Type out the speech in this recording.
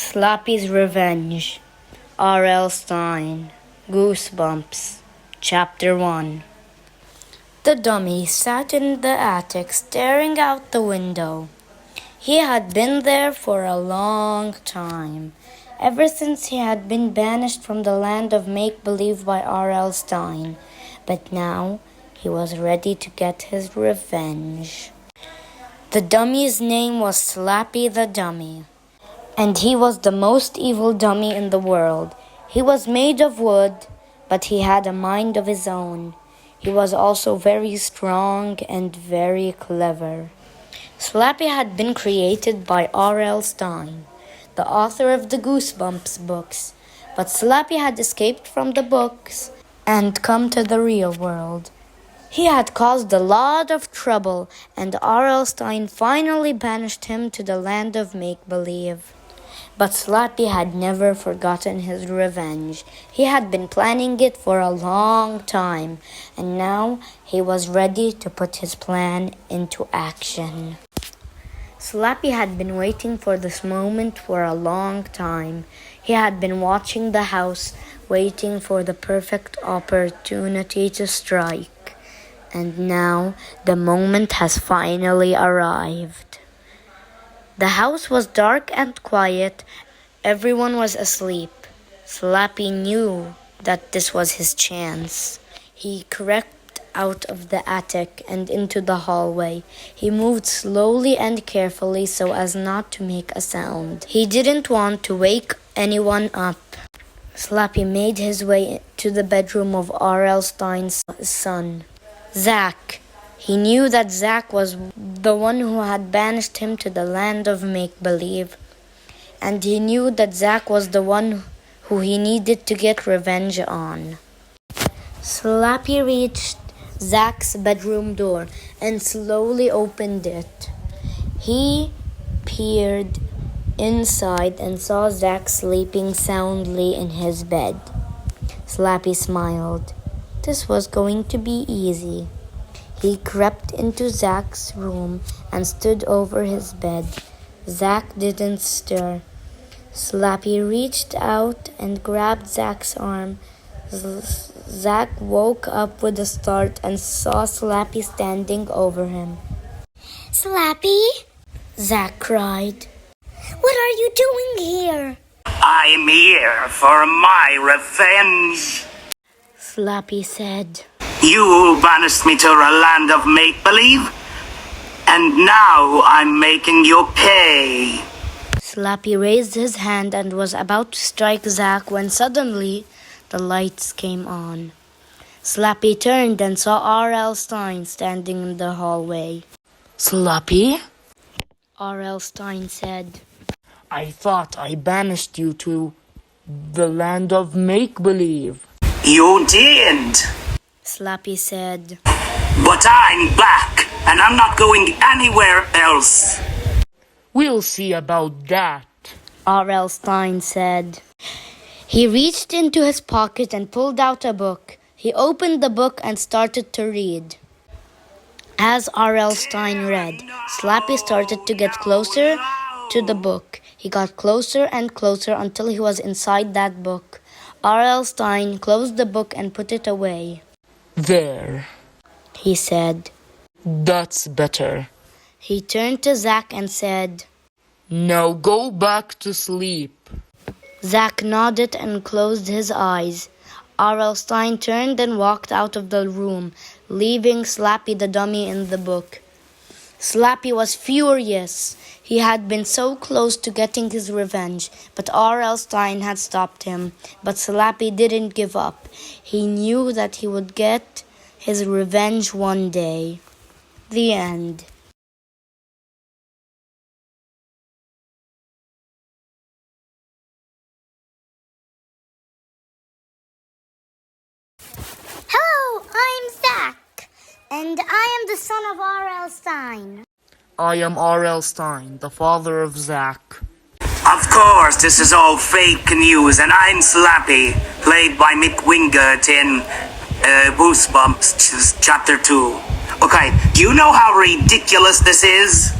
Slappy'S Revenge, R.L. Stine, Goosebumps, Chapter 1. The dummy sat in the attic staring out the window. He had been there for a long time, ever since he had been banished from the land of make-believe by R.L. Stine, but now he was ready to get his revenge. The dummy's name was Slappy the Dummy, and he was the most evil dummy in the world. He was made of wood, but he had a mind of his own. He was also very strong and very clever. Slappy had been created by R.L. Stine, the author of the Goosebumps books, but Slappy had escaped from the books and come to the real world. He had caused a lot of trouble, and R.L. Stine finally banished him to the land of make-believe. But Slappy had never forgotten his revenge. He had been planning it for a long time, and now he was ready to put his plan into action. Slappy had been waiting for this moment for a long time. He had been watching the house, waiting for the perfect opportunity to strike. And now the moment has finally arrived. The house was dark and quiet. Everyone was asleep. Slappy knew that this was his chance. He crept out of the attic and into the hallway. He moved slowly and carefully so as not to make a sound. He didn't want to wake anyone up. Slappy made his way to the bedroom of R.L. Stine's son, Zach. He knew that Zach was the one who had banished him to the land of make-believe, and he knew that Zach was the one who he needed to get revenge on. Slappy reached Zach's bedroom door and slowly opened it. He peered inside and saw Zach sleeping soundly in his bed. Slappy smiled. This was going to be easy. He crept into Zach's room and stood over his bed. Zach didn't stir. Slappy reached out and grabbed Zach's arm. Zach woke up with a start and saw Slappy standing over him. Slappy? Zach cried. What are you doing here? I'm here for my revenge, Slappy said. You banished me to a land of make-believe, and now I'm making you pay. Slappy raised his hand and was about to strike Zach when suddenly the lights came on. Slappy turned and saw R.L. Stine standing in the hallway. Slappy? R.L. Stine said. I thought I banished you to the land of make-believe. You did. Slappy said. But I'm back, and I'm not going anywhere else. We'll see about that, R.L. Stine said. He reached into his pocket and pulled out a book. He opened the book and started to read. As R.L. Stine read, Slappy started to get closer to the book. He got closer and closer until he was inside that book. R.L. Stine closed the book and put it away. There, he said. That's better. He turned to Zach and said, Now go back to sleep. Zach nodded and closed his eyes. R.L. Stine turned and walked out of the room, leaving Slappy the dummy in the book. Slappy was furious. He had been so close to getting his revenge, but R.L. Stine had stopped him. But Slappy didn't give up. He knew that he would get his revenge one day. The end. Hello, I'm Zach, and I am the son of R.L. Stine. I am R.L. Stine, the father of Zach. Of course, this is all fake news, and I'm Slappy, played by Mick Wingert in Goosebumps, Chapter 2. Okay, do you know how ridiculous this is?